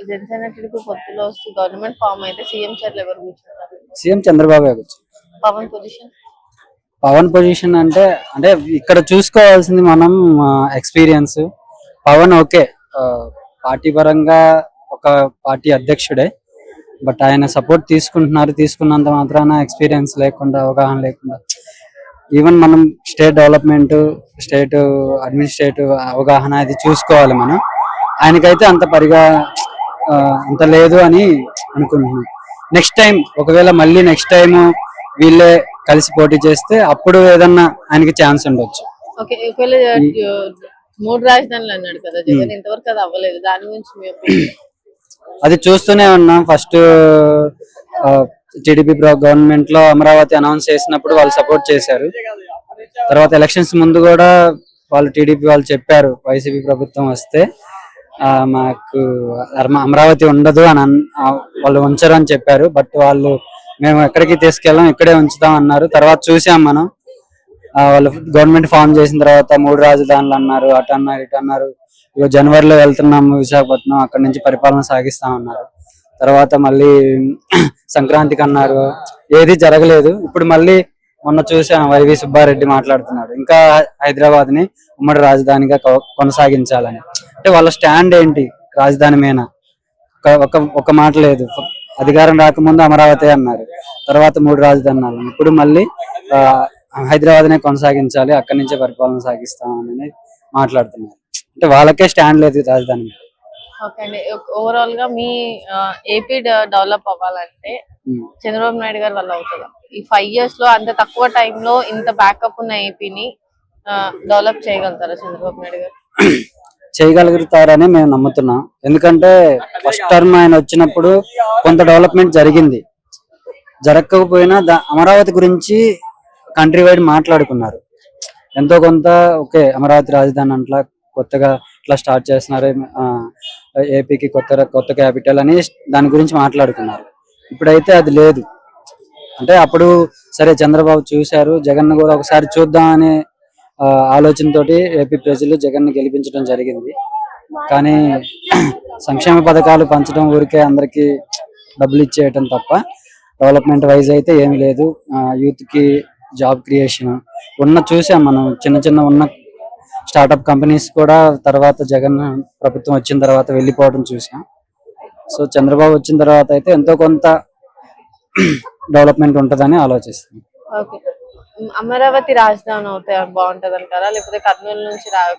Janasena TDP పొత్తులో వస్తే government form అయితే సీఎం చైర్లు ఎవరు కూర్చుంటారు? సీఎం చంద్రబాబు గారు. పవన్ పొజిషన్? పవన్ పొజిషన్ అంటే అంటే ఇక్కడ చూసుకోవాల్సింది మనం ఎక్స్పీరియన్స్. పవన్ ఓకే పార్టీ పరంగా ఒక పార్టీ అధ్యక్షుడే, బట్ ఆయన సపోర్ట్ తీసుకున్నంత మాత్రాన ఎక్స్పీరియన్స్ లేకుండా, అవగాహన లేకుండా, ఈవెన్ మనం స్టేట్ డెవలప్మెంట్, స్టేట్ అడ్మినిస్ట్రేటివ్ అవగాహన అది చూసుకోవాలి మనం. ఆయనకైతే అంత లేదు అని అనుకుంటున్నాం. నెక్స్ట్ టైం ఒకవేళ మళ్ళీ నెక్స్ట్ టైం వీళ్ళే కలిసి పోటీ చేస్తే అప్పుడు ఏదన్నా ఆయనకి ఛాన్స్ ఉండొచ్చు. మూడు రాజధానులు అన్నాడు కదా జగన్, ఇంతవరకు అది అవ్వలేదు, దాని గురించి మీ ఒపీనియన్? అది చూస్తూనే ఉన్నాం. ఫస్ట్ టీడీపీ గవర్నమెంట్ లో అమరావతి అనౌన్స్ చేసినప్పుడు వాళ్ళు సపోర్ట్ చేశారు. తర్వాత ఎలక్షన్స్ ముందు కూడా వాళ్ళు టీడీపీ వాళ్ళు చెప్పారు వైసీపీ ప్రభుత్వం వస్తే మాకు అమరావతి ఉండదు అని వాళ్ళు ఉంచరు అని చెప్పారు. బట్ వాళ్ళు మేము ఎక్కడికి తీసుకెళ్ళాం, ఇక్కడే ఉంచుతాం అన్నారు. తర్వాత చూసాం మనం, వాళ్ళు గవర్నమెంట్ ఫామ్ చేసిన తర్వాత 3 రాజధానులు అన్నారు, అటు అన్నారు ఇటు అన్నారు. ఇక జనవరిలో వెళ్తున్నాము విశాఖపట్నం, అక్కడి నుంచి పరిపాలన సాగిస్తామన్నారు. తర్వాత మళ్ళీ సంక్రాంతికి అన్నారు, ఏది జరగలేదు. ఇప్పుడు మళ్ళీ మొన్న చూసాం వైవి సుబ్బారెడ్డి మాట్లాడుతున్నాడు ఇంకా హైదరాబాద్ ని ఉమ్మడి రాజధానిగా కొనసాగించాలని. అంటే వాళ్ళ స్టాండ్ ఏంటి రాజధాని మీద? ఒక మాట లేదు. అధికారం రాకముందు అమరావతి అన్నారు, తర్వాత 3 రాజధానులు, ఇప్పుడు మళ్ళీ హైదరాబాద్ నే కొనసాగించాలి, అక్కడి నుంచే పరిపాలన సాగిస్తామని మాట్లాడుతున్నారు. అంటే వాళ్ళకే స్టాండ్ లేదు రాజధాని మీద. ఓకే అండి, ఓవరాల్ గా మీ ఏపీ డెవలప్ అవ్వాలంటే చంద్రబాబు నాయుడు గారు వల్ల అవుతుందా? ఈ 5 years లో అంత తక్కువ టైంలో ఇంత బ్యాకప్ ఉన్న ఏపీని డెవలప్ చేయగలుగుతారా చంద్రబాబు నాయుడు గారు? చేయగలుగుతారని మేము నమ్ముతున్నాం. ఎందుకంటే ఫస్ట్ టర్మ్ ఆయన వచ్చినప్పుడు కొంత డెవలప్మెంట్ జరిగింది. జరగకపోయినా అమరావతి గురించి కంట్రీ వైడ్ మాట్లాడుకున్నారు ఎంతో కొంత. ఓకే అమరావతి రాజధాని అట్లా కొత్తగా ఇట్లా స్టార్ట్ చేస్తున్నారు, ఏపీకి కొత్త క్యాపిటల్ అని దాని గురించి మాట్లాడుకున్నారు. ఇప్పుడైతే అది లేదు. అంటే అప్పుడు సరే చంద్రబాబు చూశారు, జగన్ కూడా ఒకసారి చూద్దాం అనే ఆలోచనతోటి ఏపీ ప్రజలు జగన్ ని గెలిపించడం జరిగింది. కానీ సంక్షేమ పథకాలు పంచడం, ఊరికే అందరికి డబ్బులు ఇచ్చేయటం తప్ప డెవలప్మెంట్ వైజ్ అయితే ఏమీ లేదు. యూత్ కి జాబ్ క్రియేషన్ చూసాం మనం. చిన్న ఉన్న స్టార్ట్అప్ కంపెనీస్ కూడా తర్వాత జగన్ ప్రభుత్వం వచ్చిన తర్వాత వెళ్ళిపోవడం చూసాం. సో చంద్రబాబు వచ్చిన తర్వాత అయితే ఎంతో కొంత డెవలప్మెంట్ ఉంటుందని ఆలోచిస్తుంది. అమరావతి రాజధాని అవుతే బాగుంటది అంటారా, లేకపోతే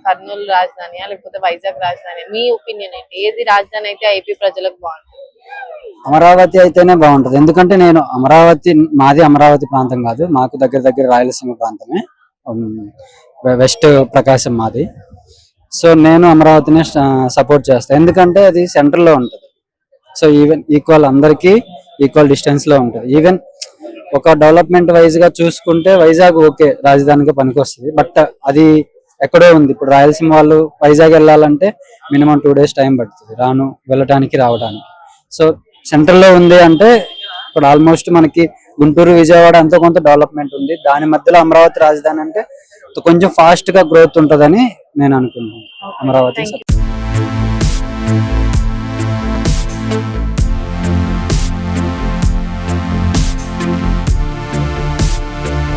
కర్నూలు రాజధానియా, లేకపోతే వైజాగ్ రాజధాని? మీ ఒపీనియన్ ఏంటి? ఏది రాజధాని అయితే ఏపీ ప్రజలకు బాగుంటుంది? అమరావతి అయితేనే బాగుంటది. ఎందుకంటే మాది అమరావతి ప్రాంతం కాదు, మాకు దగ్గర రాయలసీమ ప్రాంతమే, వెస్ట్ ప్రకాశం మాది. సో నేను అమరావతిని సపోర్ట్ చేస్తాను. ఎందుకంటే అది సెంటర్ లో ఉంటది. సో ఈవెన్ ఈక్వల్, అందరికి ఈక్వల్ డిస్టెన్స్ లో ఉంటది. ఈవెన్ ఒక డెవలప్మెంట్ వైజ్ గా చూసుకుంటే వైజాగ్ ఓకే రాజధానిగా పనికొస్తుంది, బట్ అది ఎక్కడో ఉంది. ఇప్పుడు రాయలసీమ వాళ్ళు వైజాగ్ వెళ్ళాలంటే మినిమం 2 days టైం పడుతుంది, వెళ్ళటానికి రావడానికి. సో సెంటర్ లో ఉంది అంటే ఇప్పుడు ఆల్మోస్ట్ మనకి గుంటూరు, విజయవాడ ఎంతో కొంత డెవలప్మెంట్ ఉంది. దాని మధ్యలో అమరావతి రాజధాని అంటే కొంచెం ఫాస్ట్ గా గ్రోత్ ఉంటదని నేను అనుకుంటున్నాను. అమరావతి